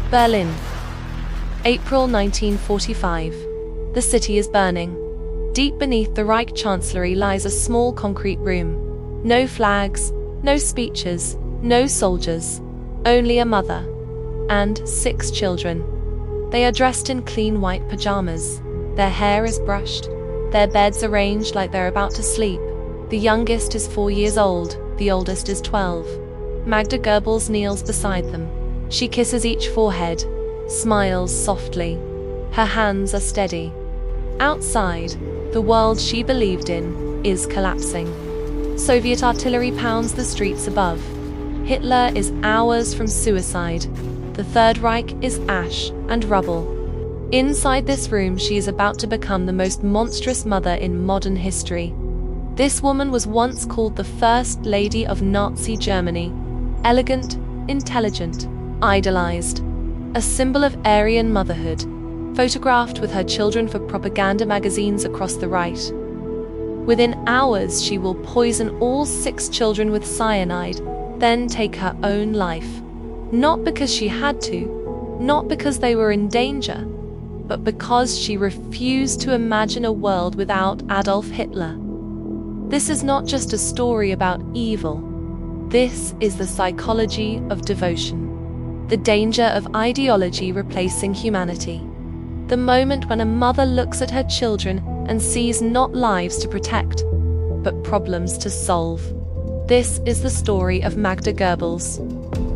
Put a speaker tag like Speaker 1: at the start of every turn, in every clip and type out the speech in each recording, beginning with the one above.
Speaker 1: Berlin. April 1945. The city is burning. Deep beneath the Reich Chancellery lies a small concrete room. No flags, no speeches, no soldiers, only a mother and 6 children. They are dressed in clean white pajamas. Their hair is brushed, their beds arranged like they're about to sleep. The youngest is 4 years old, the oldest is 12. Magda Goebbels kneels beside them. She kisses each forehead, smiles softly. Her hands are steady. Outside, the world she believed in is collapsing. Soviet artillery pounds the streets above. Hitler is hours from suicide. The Third Reich is ash and rubble. Inside this room, she is about to become the most monstrous mother in modern history. This woman was once called the First Lady of Nazi Germany. Elegant, intelligent, idolized. A symbol of Aryan motherhood, photographed with her children for propaganda magazines across the Reich. Within hours, she will poison all 6 children with cyanide, then take her own life. Not because she had to, not because they were in danger, but because she refused to imagine a world without Adolf Hitler. This is not just a story about evil. This is the psychology of devotion. The danger of ideology replacing humanity. The moment when a mother looks at her children and sees not lives to protect, but problems to solve. This is the story of Magda Goebbels,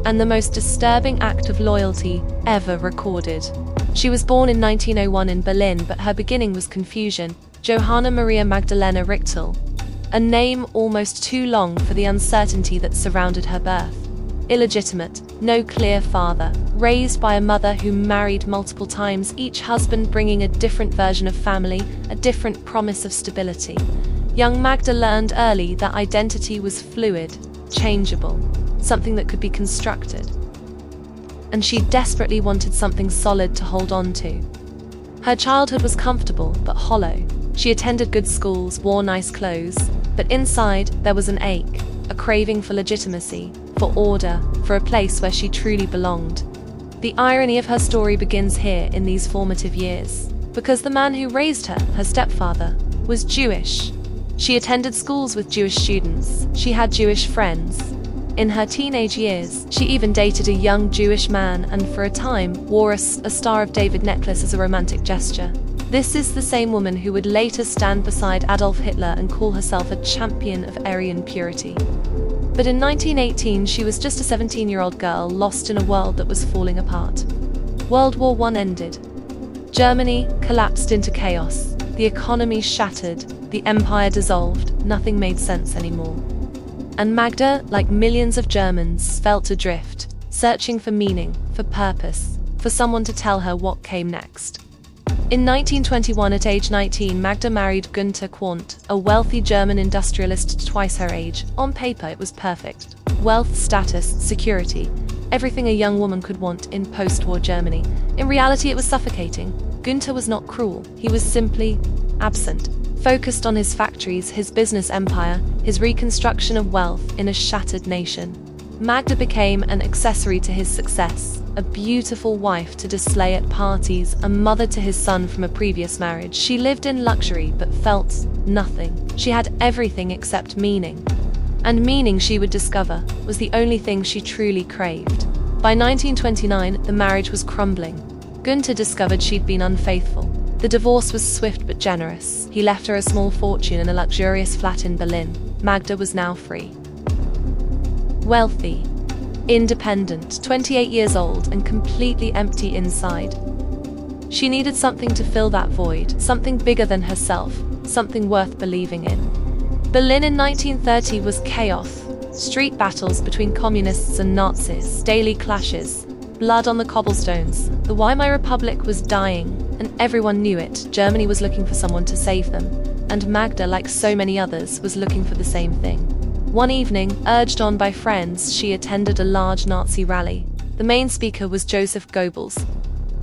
Speaker 1: and the most disturbing act of loyalty ever recorded. She was born in 1901 in Berlin, but her beginning was confusion. Johanna Maria Magdalena Richtel, a name almost too long for the uncertainty that surrounded her birth. Illegitimate, no clear father, raised by a mother who married multiple times, each husband bringing a different version of family, a different promise of stability. Young Magda learned early that identity was fluid, changeable, something that could be constructed. And she desperately wanted something solid to hold on to. Her childhood was comfortable but hollow. She attended good schools, wore nice clothes, but inside there was an ache, a craving for legitimacy, for order, for a place where she truly belonged. The irony of her story begins here in these formative years, because the man who raised her, her stepfather, was Jewish. She attended schools with Jewish students. She had Jewish friends. In her teenage years, she even dated a young Jewish man and for a time wore a Star of David necklace as a romantic gesture. This is the same woman who would later stand beside Adolf Hitler and call herself a champion of Aryan purity. But in 1918, she was just a 17-year-old girl lost in a world that was falling apart. World War I ended. Germany collapsed into chaos. The economy shattered. The empire dissolved. Nothing made sense anymore. And Magda, like millions of Germans, felt adrift, searching for meaning, for purpose, for someone to tell her what came next. In 1921, at age 19, Magda married Günther Quandt, a wealthy German industrialist twice her age. On paper, it was perfect. Wealth, status, security, everything a young woman could want in post-war Germany. In reality, it was suffocating. Günther was not cruel. He was simply absent, focused on his factories, his business empire, his reconstruction of wealth in a shattered nation. Magda became an accessory to his success, a beautiful wife to display at parties, a mother to his son from a previous marriage. She lived in luxury but felt nothing. She had everything except meaning. And meaning, she would discover, was the only thing she truly craved. By 1929, the marriage was crumbling. Günther discovered she'd been unfaithful. The divorce was swift but generous. He left her a small fortune and a luxurious flat in Berlin. Magda was now free. Wealthy, independent, 28 years old, and completely empty inside. She needed something to fill that void, something bigger than herself, something worth believing in. Berlin in 1930 was chaos. Street battles between communists and Nazis, daily clashes, blood on the cobblestones. The Weimar Republic was dying, and everyone knew it. Germany was looking for someone to save them, and Magda, like so many others, was looking for the same thing. One evening, urged on by friends, she attended a large Nazi rally. The main speaker was Joseph Goebbels.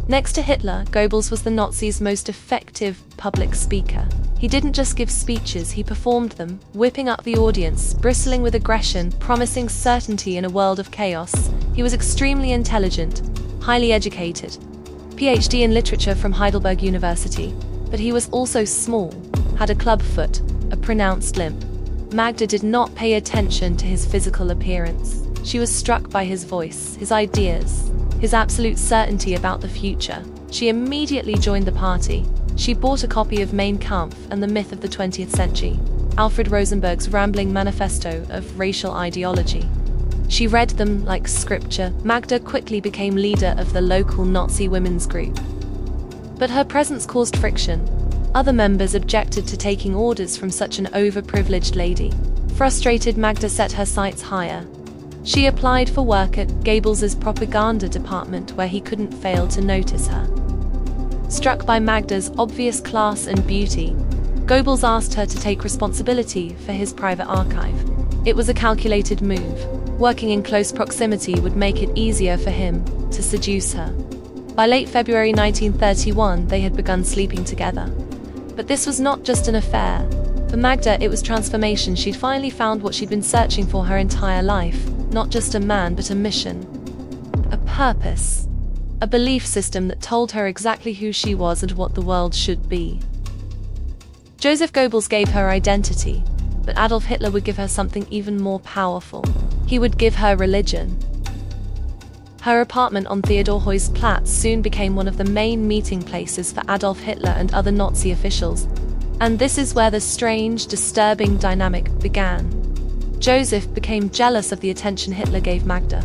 Speaker 1: Next to Hitler, Goebbels was the Nazis' most effective public speaker. He didn't just give speeches, he performed them, whipping up the audience, bristling with aggression, promising certainty in a world of chaos. He was extremely intelligent, highly educated, PhD in literature from Heidelberg University, but he was also small, had a club foot, a pronounced limp. Magda did not pay attention to his physical appearance. She was struck by his voice, his ideas, his absolute certainty about the future. She immediately joined the party. She bought a copy of Mein Kampf and the Myth of the 20th Century, Alfred Rosenberg's rambling manifesto of racial ideology. She read them like scripture. Magda quickly became leader of the local Nazi women's group. But her presence caused friction. Other members objected to taking orders from such an overprivileged lady. Frustrated, Magda set her sights higher. She applied for work at Goebbels's propaganda department, where he couldn't fail to notice her. Struck by Magda's obvious class and beauty, Goebbels asked her to take responsibility for his private archive. It was a calculated move. Working in close proximity would make it easier for him to seduce her. By late February 1931, they had begun sleeping together. But this was not just an affair. For Magda, it was transformation. She'd finally found what she'd been searching for her entire life. Not just a man, but a mission. A purpose. A belief system that told her exactly who she was and what the world should be. Joseph Goebbels gave her identity, but Adolf Hitler would give her something even more powerful. He would give her religion. Her apartment on Theodor-Heuss-Platz soon became one of the main meeting places for Adolf Hitler and other Nazi officials. And this is where the strange, disturbing dynamic began. Joseph became jealous of the attention Hitler gave Magda.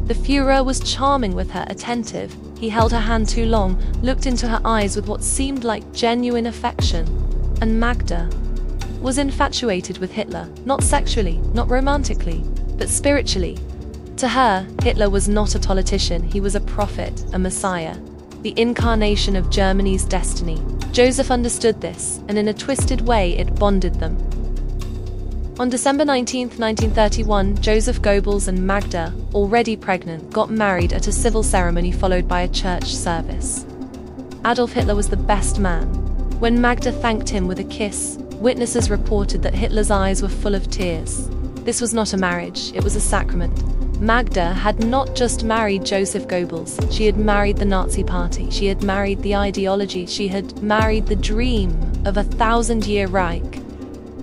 Speaker 1: The Führer was charming with her, attentive. He held her hand too long, looked into her eyes with what seemed like genuine affection. And Magda was infatuated with Hitler, not sexually, not romantically, but spiritually. To her, Hitler was not a politician, he was a prophet, a messiah, the incarnation of Germany's destiny. Joseph understood this, and in a twisted way it bonded them. On December 19, 1931, Joseph Goebbels and Magda, already pregnant, got married at a civil ceremony followed by a church service. Adolf Hitler was the best man. When Magda thanked him with a kiss, witnesses reported that Hitler's eyes were full of tears. This was not a marriage, it was a sacrament. Magda had not just married Joseph Goebbels, she had married the Nazi Party, she had married the ideology, she had married the dream of a 1,000-year Reich.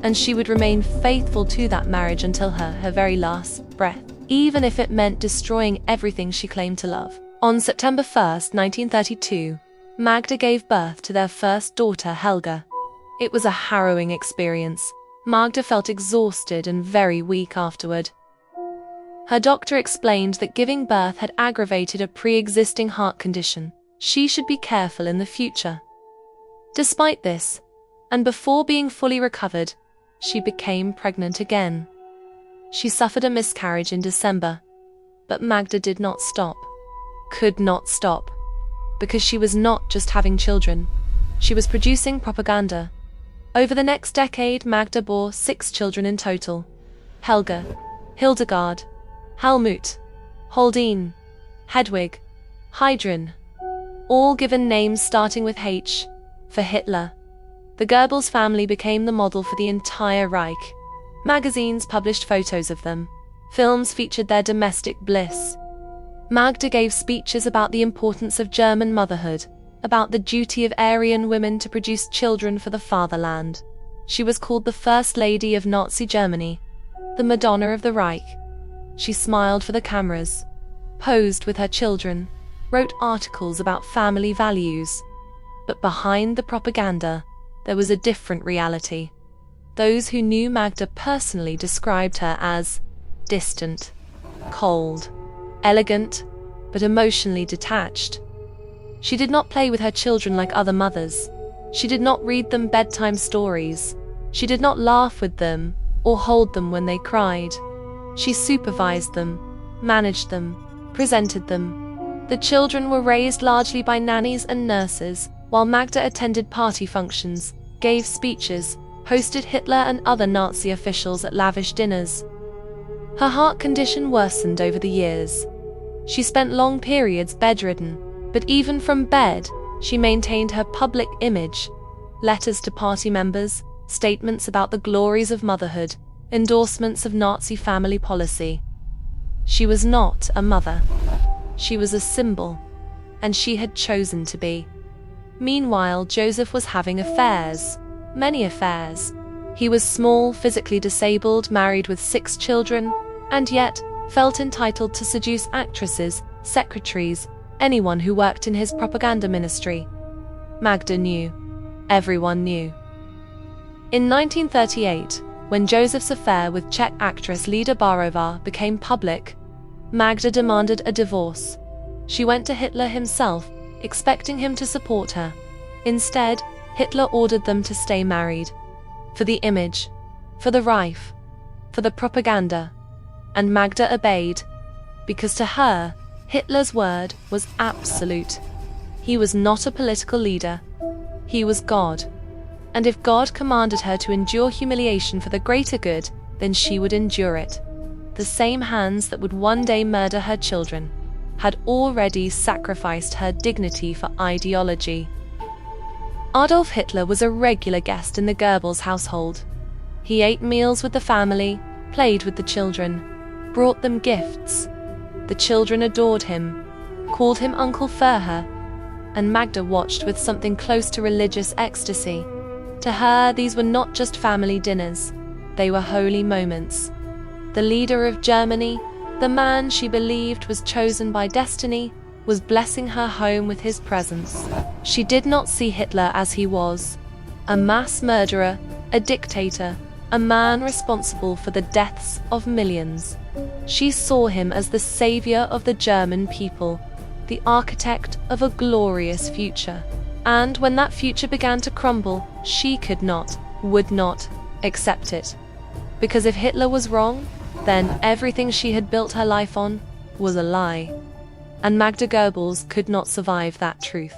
Speaker 1: And she would remain faithful to that marriage until her very last breath, even if it meant destroying everything she claimed to love. On September 1, 1932, Magda gave birth to their first daughter, Helga. It was a harrowing experience. Magda felt exhausted and very weak afterward. Her doctor explained that giving birth had aggravated a pre-existing heart condition. She should be careful in the future. Despite this, and before being fully recovered, she became pregnant again. She suffered a miscarriage in December, but Magda did not stop. Could not stop. Because she was not just having children, she was producing propaganda. Over the next decade, Magda bore 6 children in total. Helga, Hildegard, Helmut, Holdine, Hedwig, Heidrun, all given names starting with H, for Hitler. The Goebbels family became the model for the entire Reich. Magazines published photos of them. Films featured their domestic bliss. Magda gave speeches about the importance of German motherhood, about the duty of Aryan women to produce children for the fatherland. She was called the First Lady of Nazi Germany, the Madonna of the Reich. She smiled for the cameras, posed with her children, wrote articles about family values. But behind the propaganda, there was a different reality. Those who knew Magda personally described her as distant, cold, elegant, but emotionally detached. She did not play with her children like other mothers. She did not read them bedtime stories. She did not laugh with them or hold them when they cried. She supervised them, managed them, presented them. The children were raised largely by nannies and nurses, while Magda attended party functions, gave speeches, hosted Hitler and other Nazi officials at lavish dinners. Her heart condition worsened over the years. She spent long periods bedridden, but even from bed, she maintained her public image. Letters to party members, statements about the glories of motherhood, endorsements of Nazi family policy. She was not a mother. She was a symbol, and she had chosen to be. Meanwhile, Joseph was having affairs. Many affairs. He was small, physically disabled, married with 6 children, and yet felt entitled to seduce actresses, secretaries, anyone who worked in his propaganda ministry. Magda knew. Everyone knew. In 1938, when Joseph's affair with Czech actress Lida Barová became public, Magda demanded a divorce. She went to Hitler himself, expecting him to support her. Instead, Hitler ordered them to stay married. For the image, for the Reich, for the propaganda. And Magda obeyed, because to her, Hitler's word was absolute. He was not a political leader. He was God. And if God commanded her to endure humiliation for the greater good, then she would endure it. The same hands that would one day murder her children had already sacrificed her dignity for ideology. Adolf Hitler was a regular guest in the Goebbels household. He ate meals with the family, played with the children, brought them gifts. The children adored him, called him Uncle Führer, and Magda watched with something close to religious ecstasy. To her, these were not just family dinners, they were holy moments. The leader of Germany, the man she believed was chosen by destiny, was blessing her home with his presence. She did not see Hitler as he was, a mass murderer, a dictator, a man responsible for the deaths of millions. She saw him as the savior of the German people, the architect of a glorious future. And when that future began to crumble, she could not, would not, accept it. Because if Hitler was wrong, then everything she had built her life on was a lie. And Magda Goebbels could not survive that truth.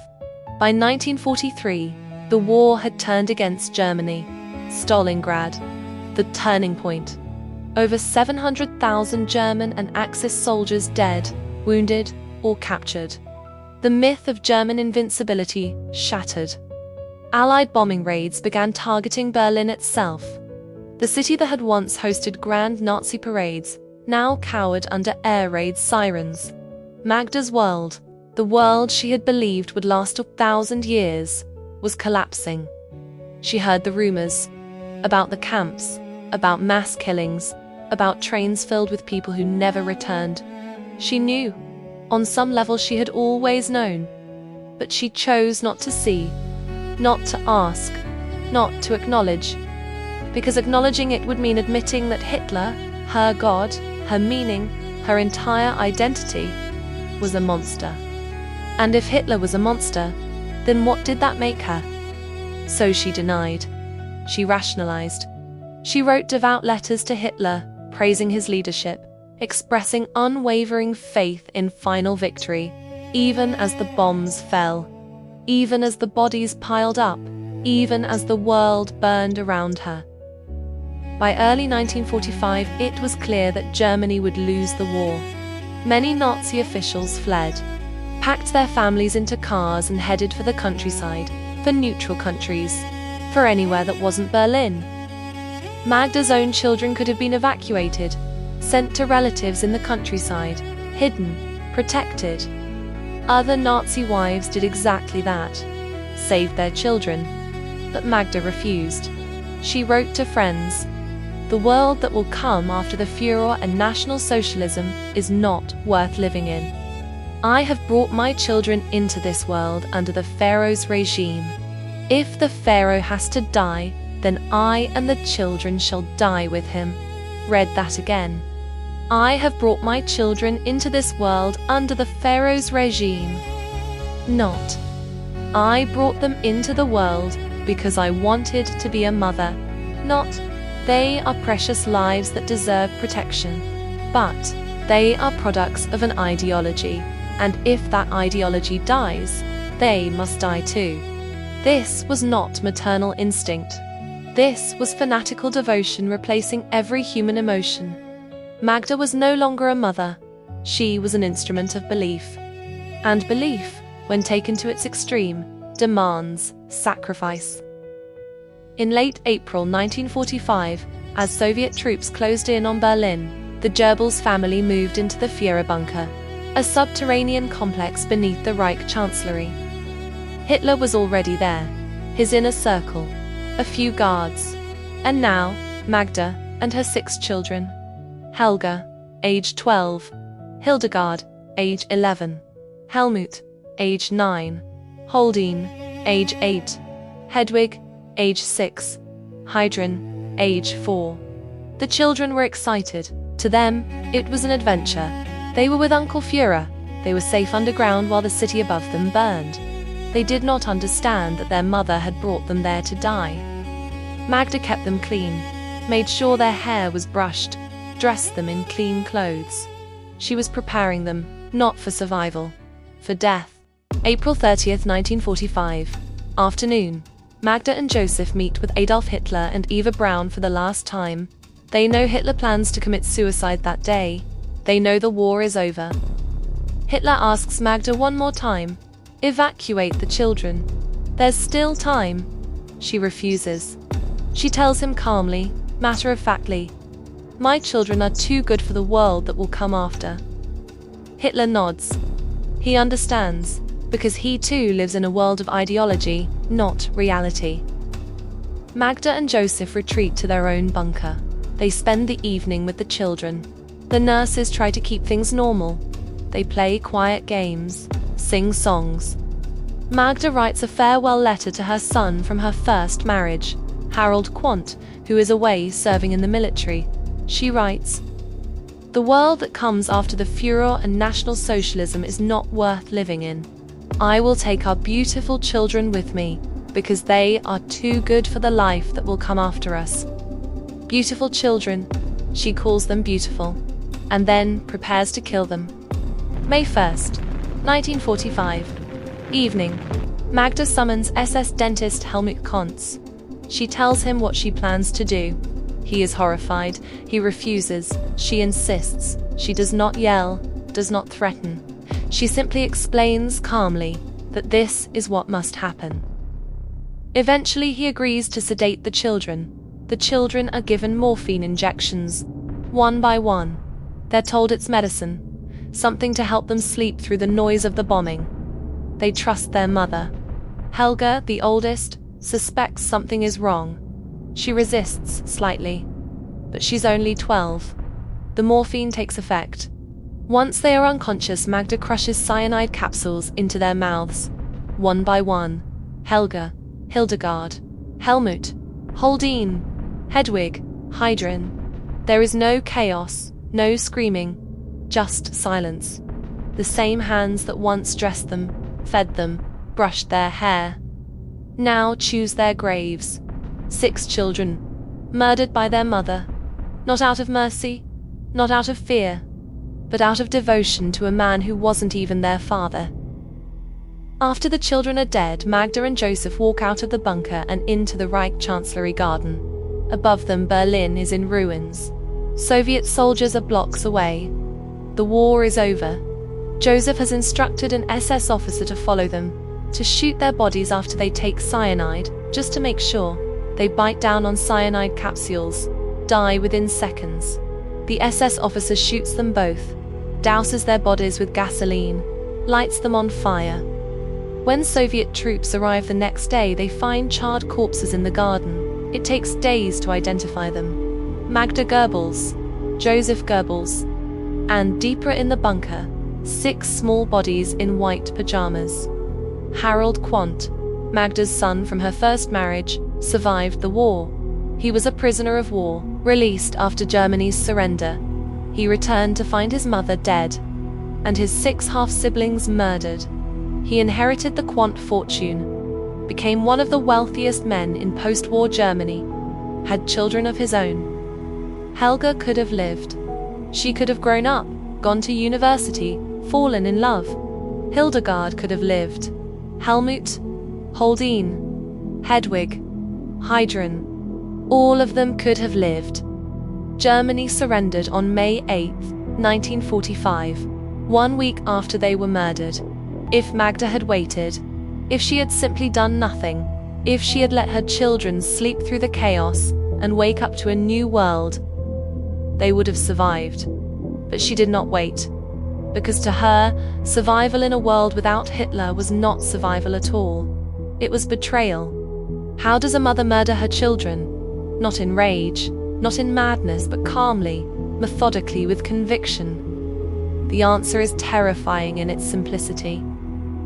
Speaker 1: By 1943, the war had turned against Germany. Stalingrad, the turning point. Over 700,000 German and Axis soldiers dead, wounded, or captured. The myth of German invincibility shattered. Allied bombing raids began targeting Berlin itself. The city that had once hosted grand Nazi parades now cowered under air raid sirens. Magda's world, the world she had believed would last 1,000 years, was collapsing. She heard the rumors about the camps, about mass killings, about trains filled with people who never returned. She knew. On some level she had always known, but she chose not to see, not to ask, not to acknowledge, because acknowledging it would mean admitting that Hitler, her God, her meaning, her entire identity, was a monster. And if Hitler was a monster, then what did that make her? So she denied. She rationalized. She wrote devout letters to Hitler, praising his leadership, expressing unwavering faith in final victory, even as the bombs fell, even as the bodies piled up, even as the world burned around her. By early 1945, it was clear that Germany would lose the war. Many Nazi officials fled, packed their families into cars and headed for the countryside, for neutral countries, for anywhere that wasn't Berlin. Magda's own children could have been evacuated, sent to relatives in the countryside, hidden, protected. Other Nazi wives did exactly that, saved their children. But Magda refused. She wrote to friends, "The world that will come after the Führer and National Socialism is not worth living in. I have brought my children into this world under the Pharaoh's regime. If the Pharaoh has to die, then I and the children shall die with him." Read that again. I have brought my children into this world under the Pharaoh's regime. Not, I brought them into the world because I wanted to be a mother. Not, they are precious lives that deserve protection. But, they are products of an ideology, and if that ideology dies, they must die too. This was not maternal instinct. This was fanatical devotion replacing every human emotion. Magda was no longer a mother. She was an instrument of belief. And belief, when taken to its extreme, demands sacrifice. In late April 1945, as Soviet troops closed in on Berlin, the Goebbels family moved into the Führer bunker. a subterranean complex beneath the Reich Chancellery. Hitler was already there, his inner circle, a few guards, and now Magda and her 6 children. Helga, age 12, Hildegard, age 11, Helmut, age 9, Holdine, age 8, Hedwig, age 6, Heidrun, age 4. The children were excited. To them, it was an adventure. They were with Uncle Führer. They were safe underground while the city above them burned. They did not understand that their mother had brought them there to die. Magda kept them clean, made sure their hair was brushed, dressed them in clean clothes. She was preparing them, not for survival, for death. April 30th, 1945. Afternoon. Magda and Joseph meet with Adolf Hitler and Eva Braun for the last time. They know Hitler plans to commit suicide that day. They know the war is over. Hitler asks Magda one more time, "Evacuate the children. There's still time." She refuses. She tells him calmly, matter-of-factly, "My children are too good for the world that will come after." Hitler nods. He understands, because he too lives in a world of ideology, not reality. Magda and Joseph retreat to their own bunker. They spend the evening with the children. The nurses try to keep things normal. They play quiet games, sing songs. Magda writes a farewell letter to her son from her first marriage, Harold Quandt, who is away serving in the military. She writes, "The world that comes after the Führer and National Socialism is not worth living in. I will take our beautiful children with me, because they are too good for the life that will come after us." Beautiful children, she calls them beautiful, and then prepares to kill them. May 1st, 1945. Evening. Magda summons SS dentist Helmut Kontz. She tells him what she plans to do. He is horrified. He refuses. She insists. She does not yell, does not threaten. She simply explains calmly that this is what must happen. Eventually, he agrees to sedate the children. The children are given morphine injections, one by one. They're told it's medicine, something to help them sleep through the noise of the bombing. They trust their mother. Helga, the oldest, suspects something is wrong. She resists slightly, but she's only 12. The morphine takes effect. Once they are unconscious, Magda crushes cyanide capsules into their mouths, one by one. Helga, Hildegard, Helmut, Holdine, Hedwig, Heidrun. There is no chaos, no screaming, just silence. The same hands that once dressed them, fed them, brushed their hair, now choose their graves. 6 children, murdered by their mother, not out of mercy, not out of fear, but out of devotion to a man who wasn't even their father. After the children are dead, Magda and Joseph walk out of the bunker and into the Reich Chancellery garden. Above them, Berlin is in ruins. Soviet soldiers are blocks away. The war is over. Joseph has instructed an SS officer to follow them, to shoot their bodies after they take cyanide, just to make sure. They bite down on cyanide capsules, die within seconds. The SS officer shoots them both, douses their bodies with gasoline, lights them on fire. When Soviet troops arrive the next day, they find charred corpses in the garden. It takes days to identify them. Magda Goebbels, Joseph Goebbels, and deeper in the bunker, 6 small bodies in white pajamas. Harold Quandt, Magda's son from her first marriage, survived the war. He was a prisoner of war, released after Germany's surrender. He returned to find his mother dead, and his 6 half-siblings murdered. He inherited the Quandt fortune, became one of the wealthiest men in post-war Germany, had children of his own. Helga could have lived. She could have grown up, gone to university, fallen in love. Hildegard could have lived. Helmut, Holdine, Hedwig, Heidrun, all of them could have lived. Germany surrendered on May 8, 1945, 1 week after they were murdered. If Magda had waited, if she had simply done nothing, if she had let her children sleep through the chaos and wake up to a new world, they would have survived. But she did not wait. Because to her, survival in a world without Hitler was not survival at all. It was betrayal. How does a mother murder her children? Not in rage, not in madness, but calmly, methodically, with conviction. The answer is terrifying in its simplicity.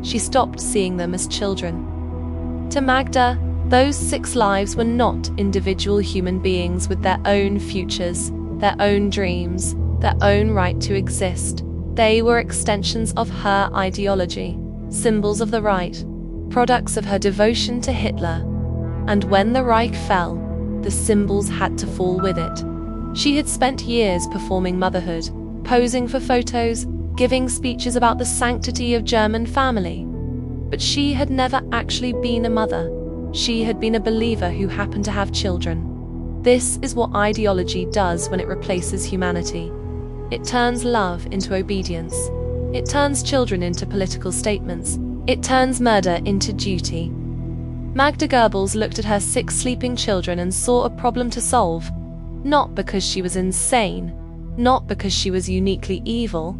Speaker 1: She stopped seeing them as children. To Magda, those 6 lives were not individual human beings with their own futures, their own dreams, their own right to exist. They were extensions of her ideology, symbols of the right, products of her devotion to Hitler. And when the Reich fell, the symbols had to fall with it. She had spent years performing motherhood, posing for photos, giving speeches about the sanctity of German family. But she had never actually been a mother. She had been a believer who happened to have children. This is what ideology does when it replaces humanity. It turns love into obedience. It turns children into political statements. It turns murder into duty. Magda Goebbels looked at her 6 sleeping children and saw a problem to solve. Not because she was insane, not because she was uniquely evil,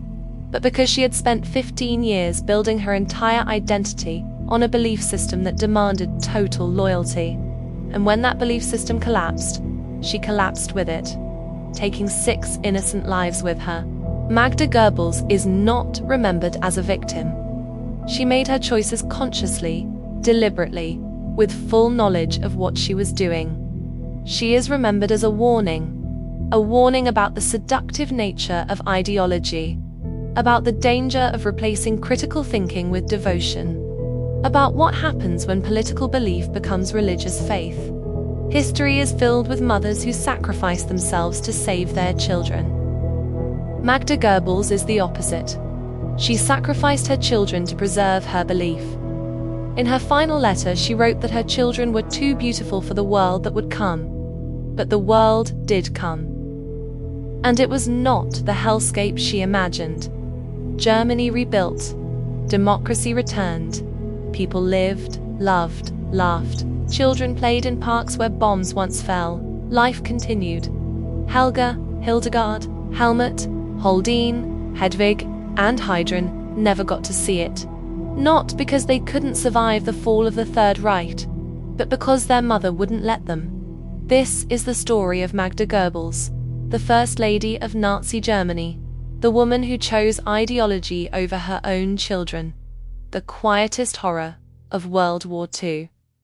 Speaker 1: but because she had spent 15 years building her entire identity on a belief system that demanded total loyalty. And when that belief system collapsed, she collapsed with it, taking 6 innocent lives with her. Magda Goebbels is not remembered as a victim. She made her choices consciously, deliberately, with full knowledge of what she was doing. She is remembered as a warning about the seductive nature of ideology, about the danger of replacing critical thinking with devotion, about what happens when political belief becomes religious faith. History is filled with mothers who sacrifice themselves to save their children. Magda Goebbels is the opposite. She sacrificed her children to preserve her belief. In her final letter, she wrote that her children were too beautiful for the world that would come. But the world did come. And it was not the hellscape she imagined. Germany rebuilt. Democracy returned. People lived, loved, laughed. Children played in parks where bombs once fell. Life continued. Helga, Hildegard, Helmut, Holdine, Hedwig, and Heidrun never got to see it. Not because they couldn't survive the fall of the Third Reich, but because their mother wouldn't let them. This is the story of Magda Goebbels, the First Lady of Nazi Germany, the woman who chose ideology over her own children, the quietest horror of World War II.